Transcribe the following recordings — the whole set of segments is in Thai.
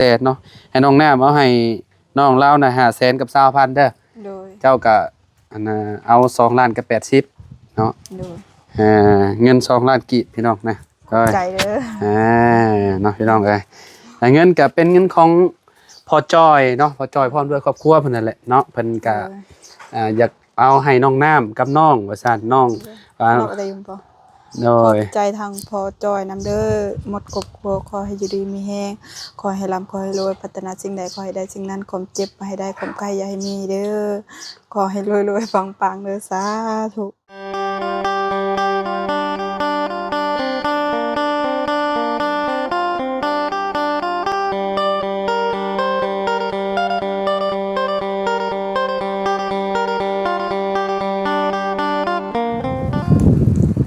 แสนเนาะให้น้องน้ำเอาให้น้องเล่านะ500,000กับ20,000เด้อโดยเจ้าก็อันน่ะเอา2ล้านกับ80เนาะโดยเงิน2ล้านกีบพี่น้องนะก็ใจเด้อเนาะพี่น้องเอ้ยแต่เงินก็เป็นเงินของพ่อจ้อยเนาะพ่อจ้อยพร้อมด้วยครอบครัวเพิ่นนั่นแหละเนาะเพิ่นก็อยากเอาให้น้องน้ำกับน้องว่าซั่นน้องอะไรยุ่งปะโดยใจทางพอจอยนำเด้อหมดกบครัวขอให้อยู่ดีมีแห้งขอให้ร่ำขอให้รวยพัฒนาสิ่งใดขอให้ได้สิ่งนั้นความเจ็บมาให้ได้ความไกลอย่าให้มีเด้อขอให้รวยปังเด้อสาธุ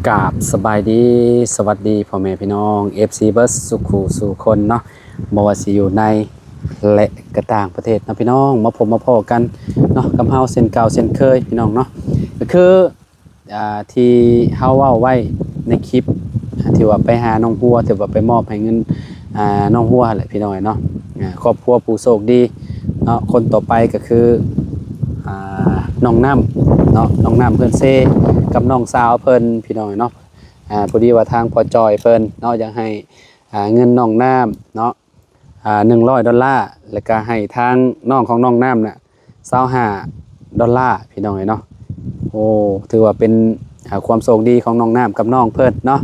กราบสบายดีสวัสดีพ่อแม่พี่น้อง FC เบิร์สสุขูสู่คนเนาะบ่ว่าสิอยู่ในและก็ต่างประเทศเนาะพี่น้องมาพบมาพ้อกันเนาะกับเฮาเส้นเก่าเส้นเคยพี่น้องเนาะก็คือที่เฮาเว้าไว้ในคลิปที่ว่าไปหาน้องหัวที่ว่าไปมอบให้เงินน้องหัวแหละพี่น้องเนาะครอบครัวผู้โชคดีเนาะคนต่อไปก็คือน้องน้ำเนาะน้องน้ำเพิ่นเซกับน้องสาวเพิ่นพี่น้องเนาะพอดีว่าทางพอจอยเพิ่นเนาะอยากให้เงินน้องน้ำเนาะ$100แล้วก็ให้ทางน้องของน้องน้ำน่ะ$25พี่น้องเนาะโอ้ถือว่าเป็นความโชคดีของน้องน้ำกับน้องเพิ่นเนาะ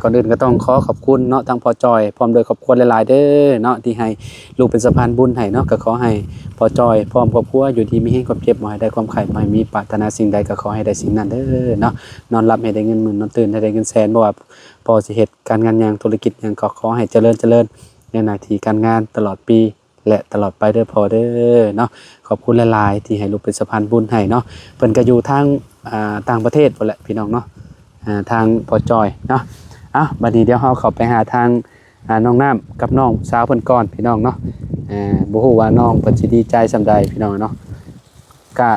ก่อนอื่นก็ต้องขอบคุณเนาะทางพอจอยพร้อมด้วยครอบครัวหลายๆเด้อเนาะที่ให้ลูกเป็นสะพานบุญให้เนาะก็ขอให้พอจอยพร้อมครอบครัวอยู่ดีมีให้ความเจ็บบ่ให้ได้ความไข่บ่ให้มีปรารถนาสิ่งใดก็ขอให้ได้สิ่งนั้นเด้อเนาะนอนหลับให้ได้เงินหมื่นนอนตื่นให้ได้เงินแสนบ่ว่าพอสิเฮ็ดการงานหยังธุรกิจหยังก็ขอให้เจริญในหน้าที่การงานตลอดปีและตลอดไปเด้อพอเด้อเนาะขอบคุณหลายๆที่ให้ลูกเป็นสะพานบุญให้เนาะเพิ่นก็อยู่ทางต่างประเทศพุ่นแหละพี่น้องเนาะทางพอจอยเนาะบัดนี้เดี๋ยวเราเข้าไปหาทางน้องน้ำกับน้องสาวเพิ่นก่อนพี่น้องเนาะบ่ฮู้ว่าน้องเพิ่นสิดีใจส่ำใดพี่น้องเนาะก็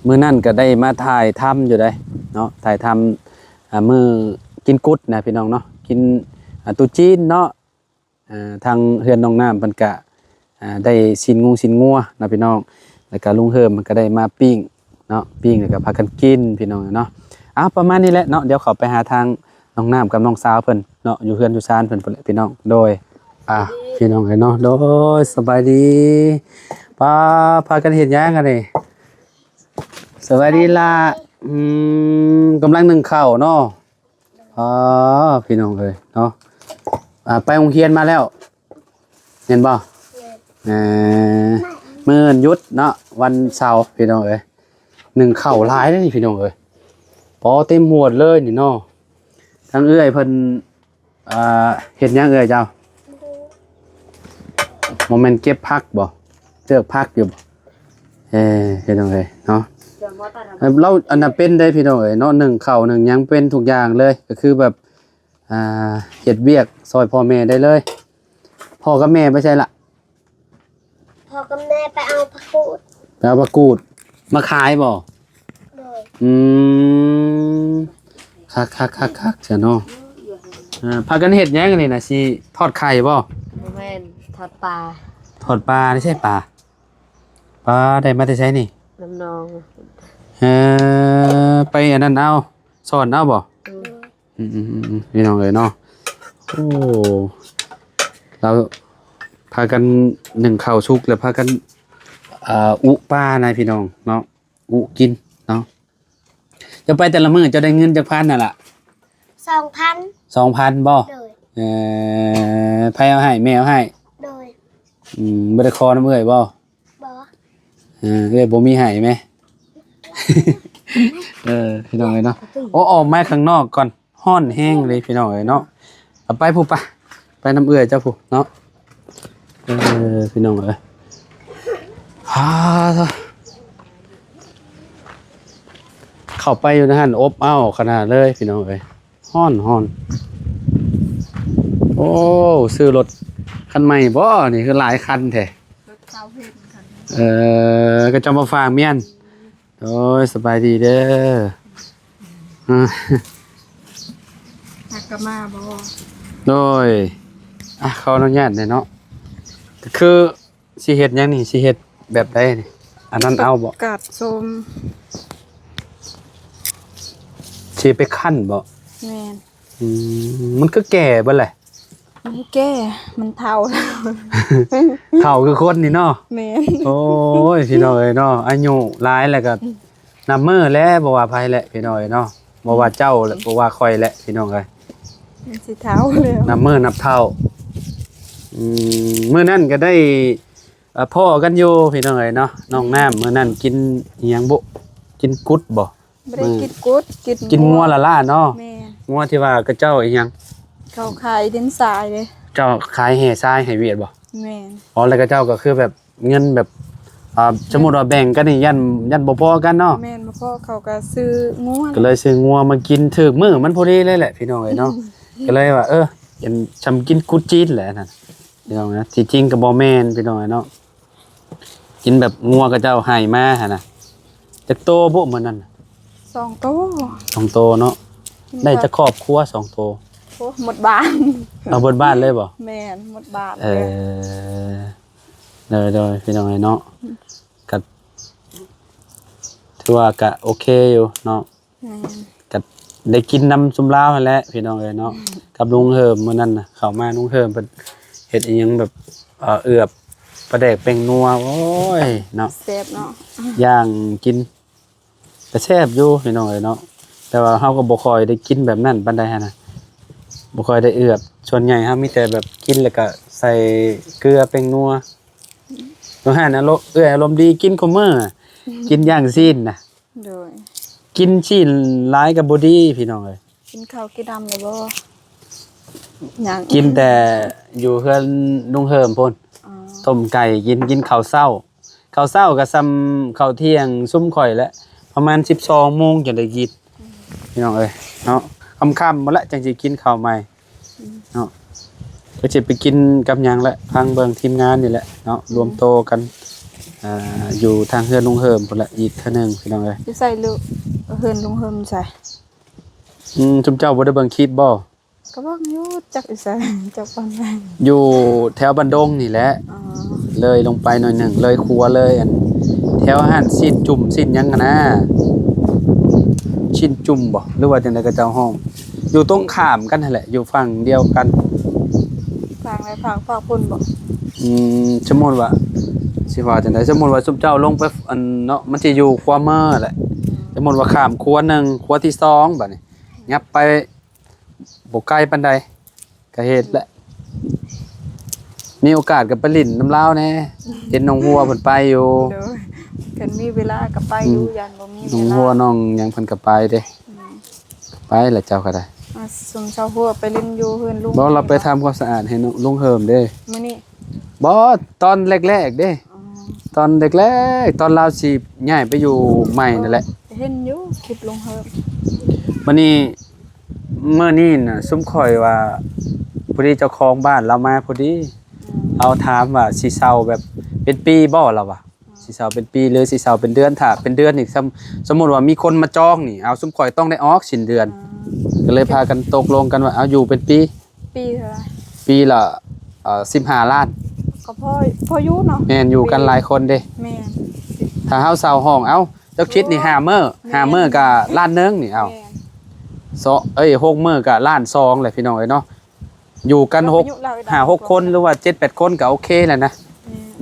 มื้อนั้นก็ได้มาถ่ายทำอยู่ได้เนาะถ่ายทำมื้อกินกุดนะพี่น้องเนาะกินตุจีนเนาะทางเฮือนน้องน้ำเพิ่นก็ได้ชิ้นงัวนะพี่น้องแล้วก็ลุงเฮิมมันก็ได้มาปิ้งเนาะปิ้งแล้วก็พากันกินพี่น้องเนาะประมาณนี้แหละเนาะเดี๋ยวเข้าไปหาทางน้องน้ำกับน้องสาวเพิ่นเนาะอยู่เฮือนอยู่ซานเพิ่นพุ่นแหละพี่น้องโดยพี่น้องเนาะโดยสบายดีพากันเฮ็ดหยังกันนี่สบายดีล่ะกำลังนึ่งข้าวเนาะพี่น้องเอ้ยเนาะไปโรงเรียนมาแล้วเห็นบ่มื้อหยุดเนาะวันเสาร์พี่น้องเอ้ยนึ่งข้าวหลายเด้อนี่พี่น้องเอ้ยพอเต็มหมดเลยนี่เนาะทางเอื้อยเพิ่นเฮ็ดหยังเอื้อยเจ้าโมเมนต์เก็บผักบ่เลือกผักอยู่บ่เฮ็ดจังไดเนาะเราอันนั้นเป็นได้พี่น้องเอ้ยเนาะนึ่งข้าวนึ่งหยังเป็นทุกอย่างเลยก็คือแบบเฮ็ดเวียกซอยพ่อแม่ได้เลยพ่อกับแม่ไปใช่ละพ่อกับแม่ไปเอาผักกูดมาขายบ่คักเสียเนาะพากันเฮ็ดหยังกันนี่นะสิทอดไข่บ่แม่นทอดปลาไม่ใช่ปลาได้มาแต่ใช้นี่น้ำนองไปอันนั้นเอาสอนเอาบ่พี่น้องเอ้ยเนาะโอ้เราพากันหนึ่งข้าวชุกแล้วพากันอุปลานะพี่น้องเนาะอุกินเนาะจะไปแต่ละมื้อจะได้เงินจากพันน่ะล่ะ2,000บ่ไผเอาให้แม่เอาให้โดยบ่ได้ขอน้ำเอ้ยบ่เอ้ยบ่มีให้แม่พี่น้องเอ้ยเนาะออกมาข้างนอกก่อนฮ้อนแห้งเลยพี่น้องเอ้ยเนาะเอาไปผู้ไปน้ำเอื้อยเจ้าผู้เนาะพี่น้องเอ้ยเข้าไปอยู่นะฮะอบอ้าวขนาดเลยพี่น้องเอ้ยฮ้อนโอ้ซื้อรถคันใหม่บ่นี่คือหลายคันแท้ก็จะมาฝากเมียนโอ้ยสบายดีเด้อหักกะมาบ่โดยเขาอนุญาตได้เนาะ คือสิเฮ็ดหยังนี่สิเฮ็ดแบบใดนี่อันนั้นเอาบ่ กาดส้ม สิไปคั่นบ่ แม่น มันก็แก่เบิดแหละ มันแก่มันเฒ่าแล้ว เฒ่าคือคนนี่เนาะ แม่น โอ้ยพี่น้อยเนาะอายุหลายแล้วก็นับมื้อแล้วบ่ว่าไผแหละพี่น้อยเนาะบ่ว่าเจ้าและบ่ว่าข่อยแหละพี่น้องเอ้ย มันสิเฒ่าแล้ว นับมื้อนับเท่ามื้อนั้นก็ได้พ่อกันอยู่พี่น้องเอ้ยเนาะน้องน้ำมื้อนั้นกินอิหยังบ่กินกุดบ่ บ่ได้กินกุด กินงัวละล่าเนาะ แม่น งัวที่ว่ากระเจ้าอีหยัง เขาขายดินทรายเลย เจ้าขายแห่ทรายให้เวียดบ่ แม่น อ๋อแล้วกระเจ้าก็คือแบบเงินแบบสมมุติว่าแบ่งกันนี่ยันบ่พอกันเนาะ แม่นบ่พอเขาก็ซื้องัว ก็เลยซื้องัวมากินถึกมื้อมันพอดีเลยแหละพี่น้องเอ้ยเนาะ ก็เลยว่าเห็นชำกินกุดจีนแหละนั่นพี่น้องนะที่จริงก็บ่แม่นพี่น้องเอ้ยเนาะกินแบบงัวกระเจ้าให้มาหั่นน่ะจักโตบ่มื้อนั้นน่ะ 2โต 2โตเนาะได้จักครอบครัว2โต โอ้หมดบ้าน เอาเบิดบ้านเลยบ่ แม่นหมดบ้าน เออโดยพี่น้องไอ้เนาะก็ถือว่าก็โอเคอยู่เนาะ แม่น ก็ได้กินน้ำซุมลาวนั่นแหละพี่น้องเอ้ยเนาะกับลุงเฮิมมื้อนั้นน่ะเข้ามาลุงเฮิมเพิ่นเฮ็ดอีหยังแบบเอือบปลาแดกแป้งนัวโอ้ยเนาะ แซ่บเนาะ ย่างกินก็แซ่บอยู่พี่น้องเอ้ยเนาะแต่ว่าเฮาก็บ่ค่อยได้กินแบบนั้นปานใดหันน่ะบ่ค่อยได้เอือบส่วนใหญ่เฮามีแต่แบบกินแล้วก็ใส่เกลือแป้งนัว ตัวห่านอารมณ์ดีกินคอมเมอร์กินย่างซีนนะ โดย กินชีนร้ายกับบอดี้พี่น้องเลย กินข้าวกี่ดำเลยบ่หยัง กินแต่อยู่เพื่อนลุงเฮิมพ่น อ๋อ ต้มไก่กินข้าวเช้าข้าวเช้ากับซ้ำข้าวเที่ยงซุ่มข่อยแล้วประมาณ12โมงจะได้กินพี่น้องเอ้ยเนาะค่ำๆหมดละจังสิกินข้าวใหม่เนาะก็จะไปกินกับหยังละพังเบิงทีมงานนี่แหละเนาะรวมโตกันอยู่ทางเฮือนลุงเฮิมพุ่นละอีกเทื่อนึงพี่น้องเอ้ย สิใส่ลูกเฮินลุงเฮิมใส่ จุมเจ้าบ่ได้เบิ่งคลิปบ่ ก็บอกอยู่จักอีใส่จักปานใด อยู่แถวบันดงนี่แหละ อ๋อ เลยลงไปหน่อยหนึ่งเลยครัวเลยอันแถวอาหารสิ้นจุ่มสิ้นหยังกันนะชิ้นจุ่มบ่หรือว่าจังได๋ก็เจ้าห้อง อยู่ตรงข้ามกันนั่นแหละ อยู่ฝั่งเดียวกัน ฟังอะไรฟังพุ่นบ่ สมมุติว่าสิว่าจังได๋สมมุติว่าซุมเจ้าลงไปอันเนาะมันสิอยู่ครัวเมื่อแหละสมมุติว่าข้ามครัวหนึ่งครัวที่สองบัดนี้ยับไปบ่ไกลปานใดก็เฮ็ดแหละ มีโอกาสกับไปลิ้นน้ำลาวแน่เห็นน้องหัวเพิ่นไปอยู่ เด้อกันมีเวลาก็ไปอยู่ยันบ่มี น้อง เวลา หัวน้องหยังเพิ่นก็ไปเด้ไปแหละเจ้าก็ได้ ซุมเช้าหัวไปเล่นอยู่เฮือนลุง บ่เราไปทำความสะอาดให้ลุงเฮิมเด้ มื้อนี้ บ่ตอนแรกๆเด้ อ๋อ ตอนแรกๆตอนเราสิย้ายไปอยู่ใหม่นั่นแหละ เห็นอยู่คลิปลุงเฮิม มื้อนี้มื้อนี้น่ะซุมข่อยว่าพอดีเจ้าของบ้านเรามาพอดีเอาถามว่าสิเซาแบบเป็นปีบ่ล่ะวะสิเซาเป็นปีหรือสิเซาเป็นเดือนถ้าเป็นเดือนนี่สมมุติว่ามีคนมาจองนี่เอาซุมข่อยต้องได้ออกสิ้นเดือน ก็เลยพากันตกลงกันว่าเอาอยู่เป็นปี ปีเท่าไหร่ ปีละ15 ล้าน ก็พออยู่เนาะ แม่นอยู่กันหลายคนเด้ แม่น ถ้าเฮาเซาห้องเอ้าเจ้าคิดนี่5มื้อก็ล้านหนึงนี่เอ้า แม่น 6มื้อก็ล้านสองแหละพี่น้องเอ้ยเนาะอยู่กัน6 คนหรือว่า7-8 คนก็โอเคแล้วนะ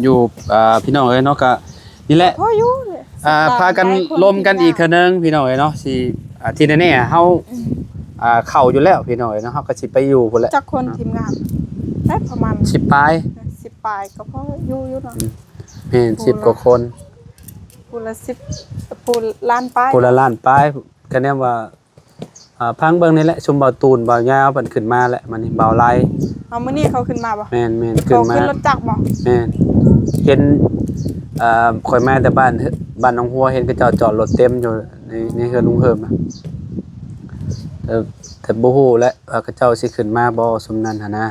อยู่พี่น้องเอ้ยเนาะก็นี่แหละ พออยู่เลย พากันรวมกันอีกเทื่อนึงพี่น้องเอ้ยเนาะสิที่แน่ๆเฮาเข้าอยู่แล้วพี่น้องเอ้ยเนาะเฮาก็สิไปอยู่พุ่นแหละ จักคนทีมงานได้ประมาณ 10ปลาย 10ปลายก็พออยู่เนาะ แม่น10กว่าคน ปูละ10ปูล้านปลาย คนละล้านปลายก็แน่ว่าพังเบิ่งนี่แหละชุมเบาตูนเบายาวเพิ่นขึ้นมาแล้วมันนี่เบาไหล เอามื้อนี้เขาขึ้นมาบ่ แม่นขึ้ เขา นมา ขึ้นรถจักรบ่ แม่นเห็นข่อยมาแต่บ้านน้องหัวเห็นเขาเจ้าจอดรถเต็มอยู่ในเฮือนลุงเฮิมนะแต่บ่ฮู้แหละว่าเขาเจ้าสิขึ้นมาบ่ซุมนั้นหั่นนะ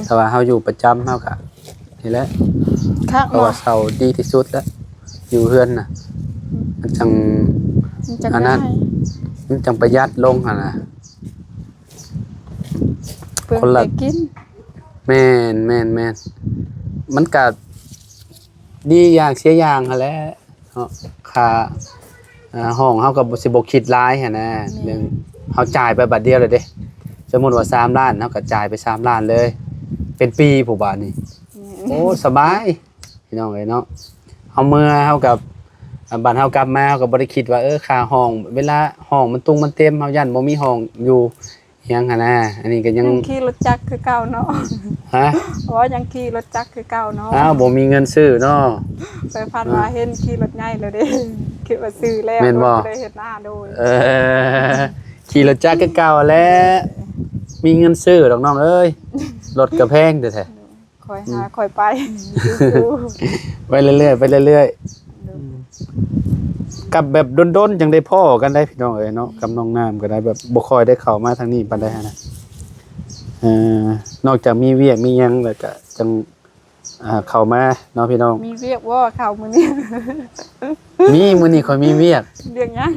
แต่ว่าเฮาอยู่ประจำเฮาก็นี่แหละ คัก เพราะว่า เนาะ เซาดีที่สุดแล้วอยู่เฮือนน่ะมันจัง มันจัก อันนั้ ได้ น มันจังประหยัดลงหั่นน่ะ เพิ่น คนละ ไปกิน แม่น มันก็ดีอย่างเสียอย่างหั่นแหละเนาะค่าห้องเฮาก็สิบ่คิดหลายหันนะเรื่องเฮาจ่ายไปบัดเดียวเลยเด้สมมุติว่า3ล้านเฮาก็จ่ายไป3ล้านเลย เป็นปีผู้บาดนี่โอ้สบายพี่น้องเอ้ยเนาะเฮาเมื่อเฮากับบัดเฮากลับมาเฮาก็บ่ได้คิดว่าค่าห้องเวลาห้องมันตุงมันเต็มเฮายันบ่มีห้องอยู่อิหยังหั่นนะอันนี้ก็ยัง ขี่รถจักรคือเก่าเนาะ ฮะ ว่ายังขี่รถจักรคือเก่าเนาะ อ้าวบ่มีเงินซื้อเนาะ ไปพันว่าเห็นขี่รถใหญ่แล้วเด้คิดว่าซื้อแล้ว แม่นบ่ เลยเฮ็ดหน้าโดย ขี่รถจักรคือเก่าแหล้วมีเงินซื้อดอกน้องเอ้ยรถก็แพงแท้ คอยหาคอยไปสู้ ๆไปเรื่อยๆไปเรื่อยๆกับแบบดนๆจังได้พ้อกันได้พี่น้องเอ้ยเนาะกับน้องน้ำก็ได้แบบบ่ค่อยได้เข้ามาทางนี้ปานใดหันนะนอกจากมีเวียกมีหยังแล้วก็จังเข้ามาเนาะพี่น้อง มีเรียกว่าเขามื้อนี้ มีมื้อนี้ข่อยมีเวียก เรียกหยัง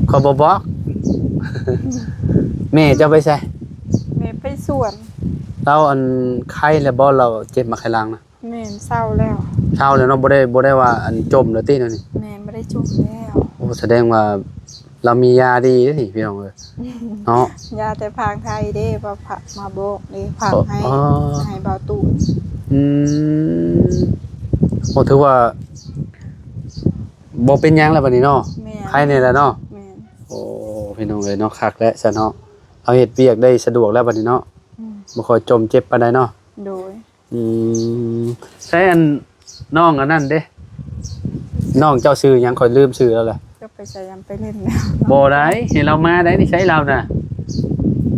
ข่อยบ่บอก แม่เจ้าไปไส แม่ไปสวน เราอันไข้แล้วบ่เราเจ็บมาไข้หลังนะ แม่เศร้าแล้ว เช้าแล้วเนาะบ่ได้ว่าอันจมแล้วติเนาะนี่ แม่บ่ได้จุกแล้ว โอ้แสดงว่าเรามียาดีเด้อนี่พี่น้องเอ้ยเนาะ ยาแต่พางไทยเด้บ่ผักมาโบกเด้พางให้ อ๋อ ให้เบาตูน อืมโอ้ถือว่าบ่เป็นหยังแล้วบัดนี้เนาะ แม่ ไข้นี่แหละเนาะ แม่ โอ้พี่น้องเอ้ยเนาะคักแล้วซะเนาะเอาเฮ็ดเวียกได้สะดวกแล้วบัดนี้เนาะ อืม บ่ค่อยจมเจ็บปานใดเนาะ โดย อืมใช่อันน้องอันนั้นเด้น้องเจ้าชื่อหยังข่อยลืมชื่อแล้วล่ะ ก็ไปใส่ยำไปเล่นแล้ว บ่ได้เห็นเรามาได้นี่ใช้เราน่ะ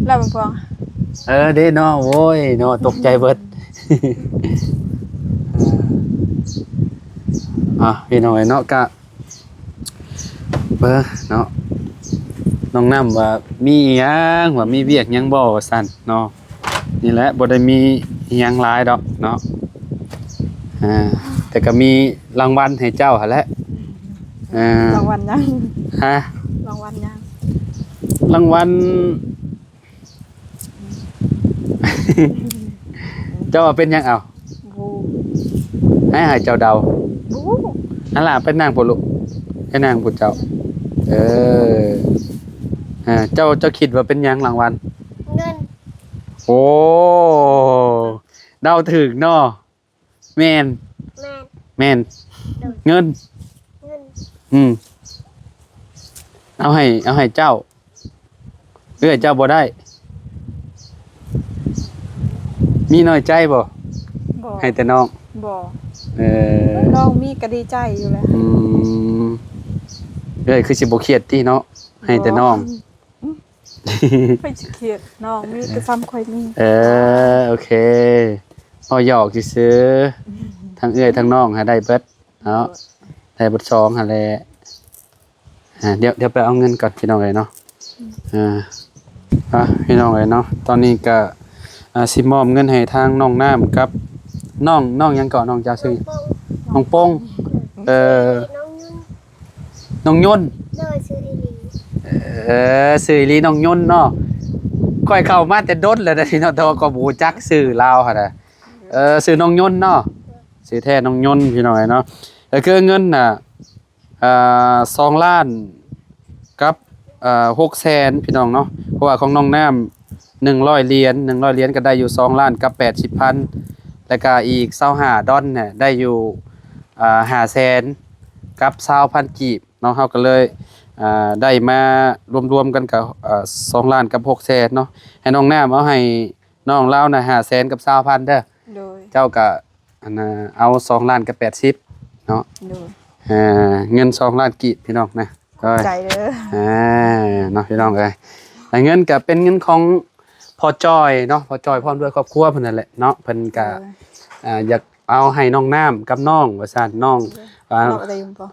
แล้วมันพวง เด้เนาะโว้ยเนาะตกใจเบิด พี่น้องไอ้เนาะกะเบอเนาะน้องน้ำว่ามีหยังว่ามีเวียกหยังบ่ว่าซั่นเนาะนี่แหละบ่ได้มีหยังหลายดอกเนาะแต่ก็มีรางวัลให้เจ้าหั่นแหละรางวัลยัง ฮะ รางวัลยัง รางวัล เจ้าว่าเป็นหยังเอา บู ให้เจ้าเดา บู นั่นล่ะเป็นนางผู้ลูกเป็นนางผู้เจ้าเจ้าคิดว่าเป็นหยังรางวัล เงิน โอ้เดาถึกเนาะแม่น แม่น เงิน เงิน เอาให้เจ้าเจ้าบ่ได้ มีน้อยใจบ่ บ่ ให้แต่น้อง บ่ เออ น้องมีก็ดีใจอยู่แล้ว คือสิบ่เครียดติเนาะให้แต่น้อง ไปสิเครียดน้องมีก็ซ้ำค่อยมี โอเคพอหยอกซื่อๆทั้งทั้งน้องหาได้เบิดเนาะได้เบิด2หั่นแหละเดี๋ยวไปเอาเงินก่อนพี่น้องเอ้ยเนาะพี่น้องเอ้ยเนาะตอนนี้ก็สิมอบเงินให้ทางน้องน้ำกับน้องหยังก่อนน้องเจ้าชื่อน้องโป้งน้องยุ่นน้องยนต์ โดยซื้ออีหลี ชื่ออีหลีน้องยนต์เนาะค่อยเข้ามาแต่ดนแล้วนะพี่น้องแต่ว่าก็บ่รู้จักชื่อลาวหั่นน่ะชื่อน้องยนต์เนาะชื่อแท้น้องยนต์พี่น้องเอ้ยเนาะก็คือเงินน่ะ2 ล้านกับ600,000พี่น้องเนาะเพราะว่าของน้องน้ำ100 เหรียญก็ได้อยู่2 ล้านกับ80,000แล้วก็อีก25ดอลเนี่ยได้อยู่500,000กับ20,000กีบเนาะเฮาก็เลยได้มารวมๆกันกับ2 ล้านกับ600,000เนาะให้น้องน้ำเอาให้น้องลาวน่ะ500,000กับ20,000เด้อ โดย เจ้าก็เอา2 ล้านกับ80เนาะ โดย เงิน2 ล้านกีบพี่น้องนะก็ ใจเด้อ เนาะพี่น้องเอ้ยแต่เงินก็เป็นเงินของพ่อจอยเนาะพ่อจอยพร้อมด้วยครอบครัวเพิ่นนั่นแหละเนาะเพิ่นก็อยากเอาให้น้องน้ำกับน้องว่าซั่นน้อง เราอะไรอยู่บ่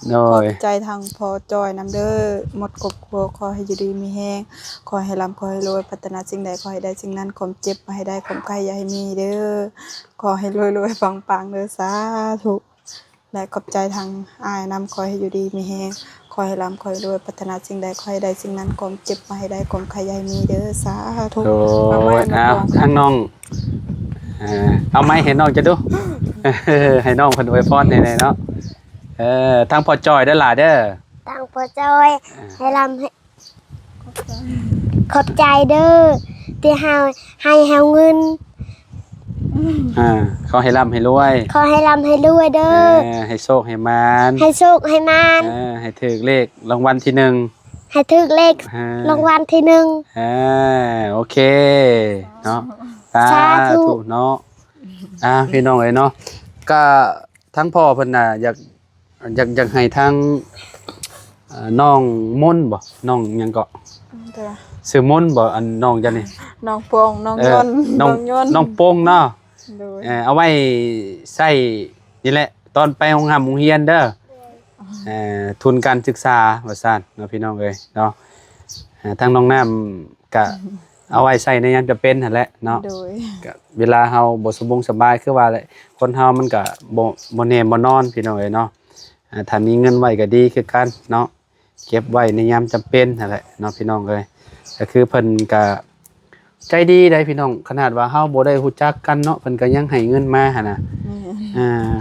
โด ขอย บใจทางพอจอยนำเด้อหมดครอบครัวขอให้อยู่ดีมีแฮงขอให้ร่ำขอให้รวยพัฒนาสิ่งใดขอให้ได้สิ่งนั้นความเจ็บมาให้ได้ความไข้อย่าให้มีเด้อขอให้รวยๆปังๆเด้อสาธุและขอบใจทางอ้ายนำขอให้อยู่ดีมีแฮงขอให้ร่ำขอให้รวยพัฒนาสิ่งใดขอให้ได้สิ่งนั้นความเจ็บมาให้ได้ความไข้อย่าให้มีเด้อสาธุ โดยทางน้อง เอาไม้ให้น้องจะดู ให้น้องเพิ่นอวยพรให้ๆเนาะทางพ่อจอยเด้อล่ะเด้อ ตังพ่อจอยให้ลำให้ขอบใจเด้อที่ให้เฮาเงิน ขอให้ร่ำให้รวย ขอให้ลำให้รวยเด้อ ให้โชคให้มาน ให้โชคให้มาน ให้ถูกเลขรางวัลที่หนึ่ง ให้ถึกเลขรางวัลที่หนึ่ง โอเคเนาะ สาธุ เนาะพี่น้องเอ้ยเนาะก็ทั้งพ่อเพิ่นน่ะอยากให้ทั้งน้องมนต์บ่น้องหยังก็ เด้อ ชื่อมนต์บ่อันน้องจังนี่ น้องโปงน้องยนต์ น้อง ยนต์ น้องโป่งเนาะ โดย เอาไว้ใช้นี่แหละตอนไปโรงเรียนเด้อทุนการศึกษาว่าซั่นเนาะพี่น้องเอ้ยเนาะทางน้องน้ำก็เอาไว้ใช้ในยามจำเป็นนั่นแหละเนาะ โดย ก็เวลาเฮาบ่สบายคือว่าแหละคนเฮามันก็บ่แน่บ่นอนพี่น้องเอ้ยเนาะถ้ามีเงินไว้ก็ดีคือกันเนาะเก็บไว้ในยามจำเป็นนั่นแหละเนาะพี่น้องเอ้ยก็คือเพิ่นก็ใจดีได้พี่น้องขนาดว่าเฮาบ่ได้รู้จักกันเนาะเพิ่นก็ยังให้เงินมาหั่นน่ะ แม่น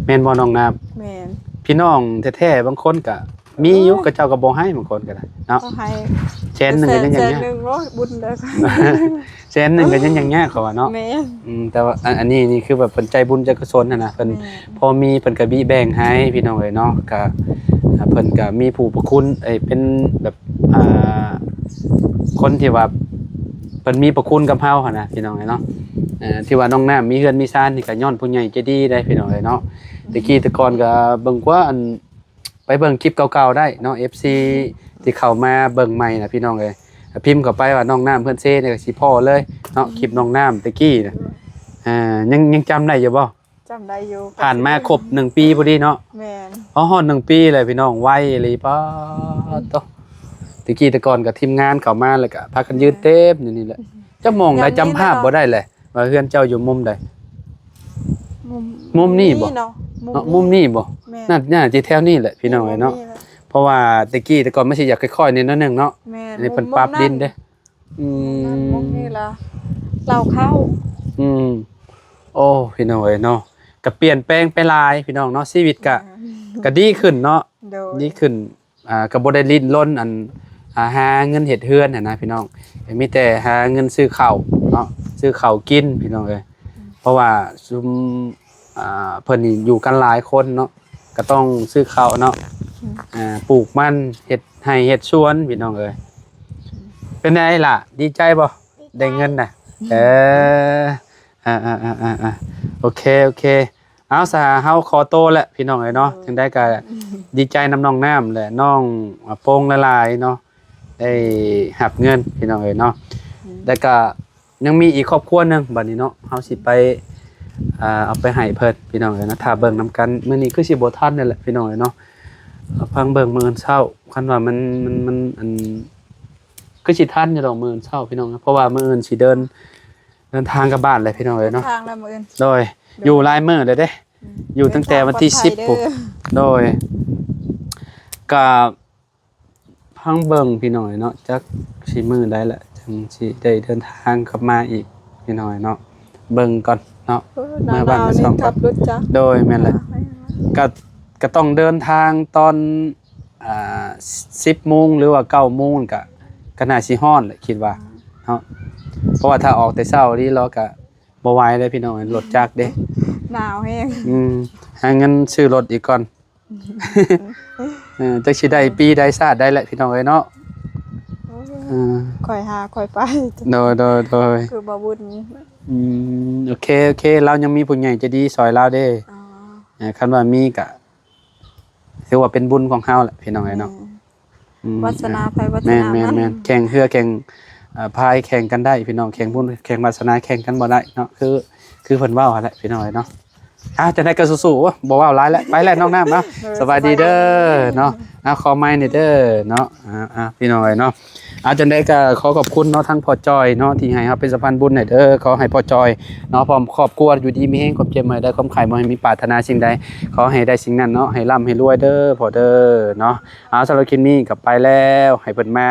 แม่นบ่น้องน้ำ แม่น พี่น้องแท้ๆบางคนก็มีอยู่ก็เจ้าก็บ่ให้บางคนก็ได้เนาะ ก็ให้ แสนหนึงก็ยังอย่างเงี้ย แสนหนึ่งโอ้ยบุญเด้อ แสนหนึงก็ยังอย่างเงี้ยเขาว่าเนาะ แม่น แต่ว่าอันนี้นี่คือแบบเพิ่นใจบุญใจกุศลน่ะนะเพิ่น แม่น พอมีเพิ่นก็บี้แบ่งให้พี่น้องเอ้ยเนาะก็เพิ่นก็มีผู้ประคุณเป็นแบบคนที่ว่าเพิ่นมีประคุณกับเฮาหั่นนะพี่น้องเอ้ยเนาะที่ว่าน้องน้ำมีเฮือนมีซ่านนี่ก็ย้อนผู้ใหญ่ใจดีได้พี่น้องเอ้ยเนาะตะกี้แต่ก่อนก็เบิ่งกว่าอันไปเบิ่งคลิปเก่าๆได้เนาะ FC ที่เข้ามาเบิ่งใหม่นะพี่น้องเอ้ยพิมพ์เข้าไปว่าน้องน้ำเพิ่นเซ่เนี่ยก็สิพ้อเลยเนาะคลิปน้องน้ำตะกี้น่ะยังจำได้อยู่บ่ จำได้อยู่ ผ่านมาครบ1ปีพอดีเนาะ แม่น ฮอด1ปีเลยพี่น้องไวเลยป้าโตตะกี้แต่ก่อนกับทีมงานเข้ามาแล้วก็พากันยืนเต็มอยู่นี่แหละจักมองได้จำภาพบ่ได้เลยว่าเฮือนเจ้าอยู่มุมใด มุมนี่บ่ เนาะ เนาะมุมนี้บ่ แม่น น่าสิแถวนี้แหละพี่น้องเอ้ยเนาะเพราะว่าตะกี้แต่ก่อนมันสิอยากค่อยๆนิดนึงเนาะ แม่น อันนี้เพิ่นปรับดินเด้อื มุม ม นี่ล่ะเราเข้า โอ้พี่น้องเอ้ยเนาะก็เปลี่ยนแปลงไปหลายพี่น้องเนาะชีวิตก็ดีขึ้นเนาะ โดย ดีขึ้นก็บ่ได้ลิ้นล้นหาเงินเฮ็ดเฮือนน่ะนะพี่น้องมีแต่หาเงินซื้อข้าวเนาะซื้อข้าวกินพี่น้องเอ้ยเพราะว่าซุมเพิ่นนี่อยู่กันหลายคนเนาะก็ต้องซื้อข้าวเนาะปลูกมันเฮ็ดไร่เฮ็ดสวนพี่น้องเอ้ยเป็นไงล่ะดีใจบ่ได้เงินน่ะโอเคเอาซะเฮาขอโตแล้วพี่น้องเอ้ยเนาะจังได้ก็ดีใจนำน้องน้ำแหละน้องโป่งละลายเนาะได้หับเงินพี่น้องเอ้ยเนาะแล้วก็ยังมีอีกครอบครัวหนึงบัดนี้เนาะเฮาสิไปเอาไปให้เพิ่นพี่น้องเอ้ยนะถ้าเบิ่งนํกันมื้อนี้คือสิบ่ทันนี่แหละพี่น้องเอ้ยเนาะฟังเบิ่งมื้อเช้าคันว่ามันอันคือสิทันอยู่ดอกมื้อเช้าพี่น้องเพราะว่ามื้ออื่นสิเดินทางกลับบ้านเลยพี่น้องเอ้ยเนาะ ทางละมื้ออื่น โดยอยู่หลายมื้อเลยเด้อยู่ตั้งแต่วันที่10ปุ๊บโดยก็พังเบิ่งพี่น้อยเนาะจักสิมื้อได้แหละจังสิได้เดินทางกลับมาอีกพี่น้อยเนาะเบิ่งก่อนเนาะ มาบ้านมาซ่อม ขับรถจักร โดยแม่นแหละก็ต้องเดินทางตอน10 โมงหรือว่า9 โมงก็น่าสิฮ้อนแหละคิดว่าเนาะเพราะว่าถ้าออกแต่เช้านี่เราก็บ่ไหวเลยพี่น้องรถจักรเด้ หนาวแฮง หาเงินซื้อรถอีกก่อนจักสิได้ปีได้ชาติได้แหละพี่น้องเอ้ยเนาะ ค่อยหาค่อยไป โดย คือบ่บุญ โอเคเรายังมีผู้ใหญ่ใจดีซอยเราเด้ คันว่ามีก็ถือว่าเป็นบุญของเฮาแหละพี่น้องเอ้ยเนาะ วาสนาไปวาส แม่ นาน มัน แข่งเรือแข่งพายแข่งกันได้พี่น้องแข่งบุญแข่งวาสนาแข่งกันบ่ได้เนาะคือเพิ่นเว้าหั่นแหละพี่น้องเอ้ยเนาะจะได้ก็สู้ๆบ่เว้าหลายแล้วไปแล้วน้องน้ำเนาะสบายดีเด้อเนาะขอไม้นี่เด้อเนาะพี่น้องเอ้ยเนาะจังได๋ก็ขอขอบคุณเนาะทั้งพ่อจอยเนาะที่ให้ครับเป็นสะพานบุญให้เด้อขอให้พ่อจอยเนาะพร้อมครอบครัวอยู่ดีมีแฮงความเจ็บมาได้ความไข่บ่ให้มีปรารถนาสิ่งใดขอให้ได้สิ่งนั้นเนาะให้ร่ำให้รวยเด้อพ่อเด้อเนาะสำหรับคลิปนี้ก็ไปแล้วให้เพิ่นมา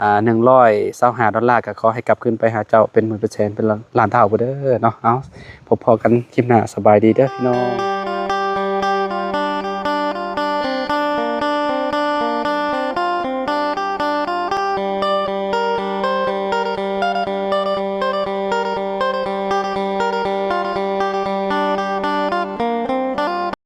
$125ก็ขอให้กลับคืนไปหาเจ้าเป็นหมื่นเป็นแสนเป็นล้านเท่าพุ่นเด้อเนาะเอาพบพอกันคลิปหน้าสบายดีเด้อพี่น้อง